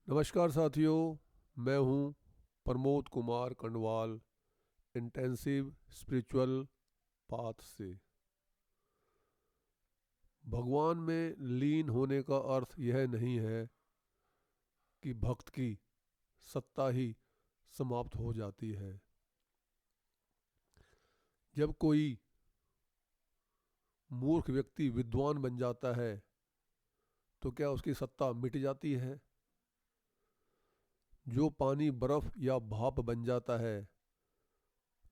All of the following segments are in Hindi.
नमस्कार साथियों, मैं हूं Pramod Kumar Kandwal, intensive spiritual path से। भगवान में लीन होने का अर्थ यह नहीं है कि भक्त की सत्ता ही समाप्त हो जाती है। जब कोई मूर्ख व्यक्ति विद्वान बन जाता है तो क्या उसकी सत्ता मिट जाती है? जो पानी बर्फ या भाप बन जाता है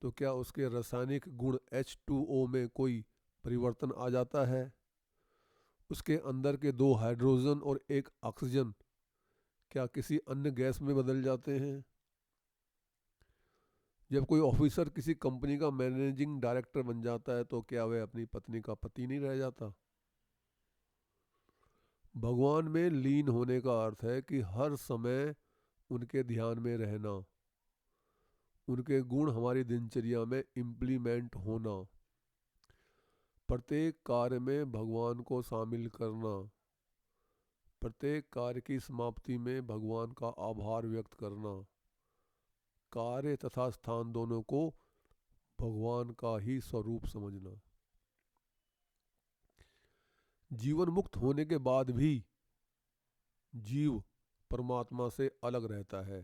तो क्या उसके रासायनिक गुण H2O में कोई परिवर्तन आ जाता है? उसके अंदर के दो हाइड्रोजन और एक ऑक्सीजन क्या किसी अन्य गैस में बदल जाते हैं? जब कोई ऑफिसर किसी कंपनी का मैनेजिंग डायरेक्टर बन जाता है तो क्या वह अपनी पत्नी का पति नहीं रह जाता? भगवान में लीन होने का अर्थ है कि हर समय उनके ध्यान में रहना, उनके गुण हमारी दिनचर्या में इम्प्लीमेंट होना, प्रत्येक कार्य में भगवान को शामिल करना, प्रत्येक कार्य की समाप्ति में भगवान का आभार व्यक्त करना, कार्य तथा स्थान दोनों को भगवान का ही स्वरूप समझना। जीवन मुक्त होने के बाद भी जीव परमात्मा से अलग रहता है,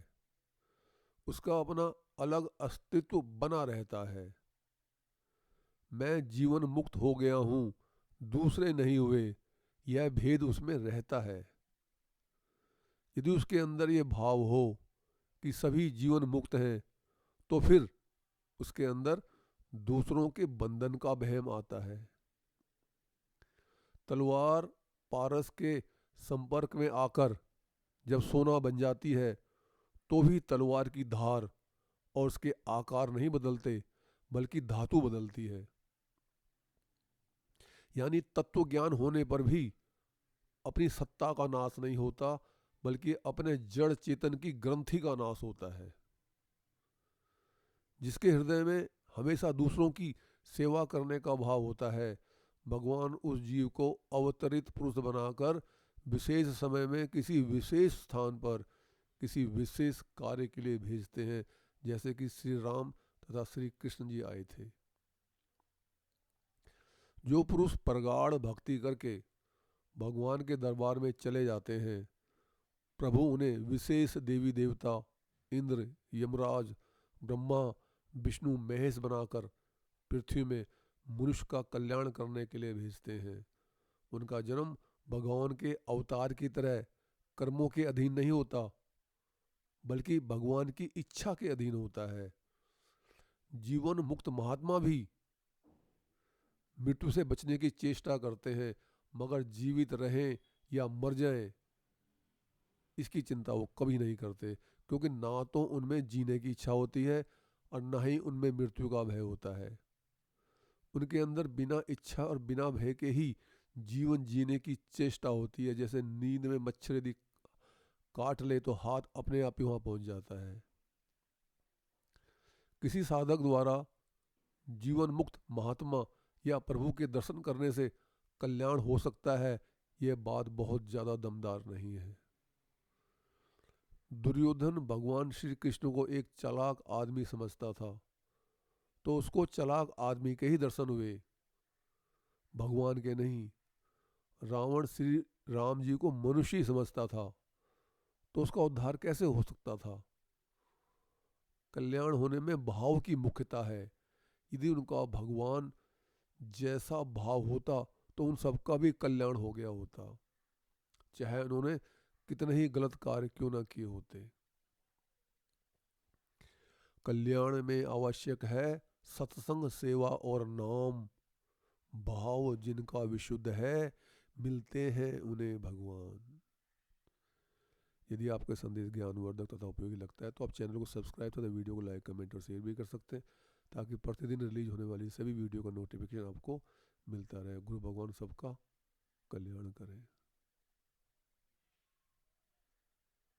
उसका अपना अलग अस्तित्व बना रहता है। मैं जीवन मुक्त हो गया हूँ, दूसरे नहीं हुए, यह भेद उसमें रहता है। यदि उसके अंदर ये भाव हो कि सभी जीवन मुक्त हैं तो फिर उसके अंदर दूसरों के बंधन का वहम आता है। तलवार पारस के संपर्क में आकर जब सोना बन जाती है तो भी तलवार की धार और उसके आकार नहीं बदलते, बल्कि धातु बदलती है। यानी तत्व ज्ञान होने पर भी अपनी सत्ता का नाश नहीं होता, बल्कि अपने जड़ चेतन की ग्रंथि का नाश होता है। जिसके हृदय में हमेशा दूसरों की सेवा करने का भाव होता है, भगवान उस जीव को अवतरित पुरुष बनाकर विशेष समय में किसी विशेष स्थान पर किसी विशेष कार्य के लिए भेजते हैं, जैसे कि श्री राम तथा श्री कृष्ण जी आए थे। जो पुरुष प्रगाढ़ भक्ति करके भगवान के दरबार में चले जाते हैं, प्रभु उन्हें विशेष देवी देवता इंद्र, यमराज, ब्रह्मा, विष्णु, महेश बनाकर पृथ्वी में मनुष्य का कल्याण करने के लिए भेजते हैं। उनका जन्म भगवान के अवतार की तरह कर्मों के अधीन नहीं होता, बल्कि भगवान की इच्छा के अधीन होता है। जीवन मुक्त महात्मा भी मृत्यु से बचने की चेष्टा करते हैं, मगर जीवित रहें या मर जाएं इसकी चिंता वो कभी नहीं करते, क्योंकि ना तो उनमें जीने की इच्छा होती है और ना ही उनमें मृत्यु का भय होता है। उनके अंदर बिना इच्छा और बिना भय के ही जीवन जीने की चेष्टा होती है। जैसे नींद में मच्छर यदि काट ले तो हाथ अपने आप ही वहां पहुंच जाता है। किसी साधक द्वारा जीवन मुक्त महात्मा या प्रभु के दर्शन करने से कल्याण हो सकता है, यह बात बहुत ज्यादा दमदार नहीं है। दुर्योधन भगवान श्री कृष्ण को एक चालाक आदमी समझता था, तो उसको चालाक आदमी के ही दर्शन हुए, भगवान के नहीं। रावण श्री राम जी को मनुष्य ही समझता था, तो उसका उद्धार कैसे हो सकता था? कल्याण होने में भाव की मुख्यता है। यदि उनका भगवान जैसा भाव होता तो उन सबका भी कल्याण हो गया होता, चाहे उन्होंने कितने ही गलत कार्य क्यों ना किए होते। कल्याण में आवश्यक है सत्संग, सेवा और नाम। भाव जिनका विशुद्ध है, मिलते हैं उन्हें भगवान। यदि आपका संदेश ज्ञानवर्धक तथा उपयोगी लगता है तो आप चैनल को सब्सक्राइब तथा वीडियो को लाइक, कमेंट और शेयर भी कर सकते हैं, ताकि प्रतिदिन रिलीज होने वाली सभी वीडियो का नोटिफिकेशन आपको मिलता रहे। गुरु भगवान सबका कल्याण करें।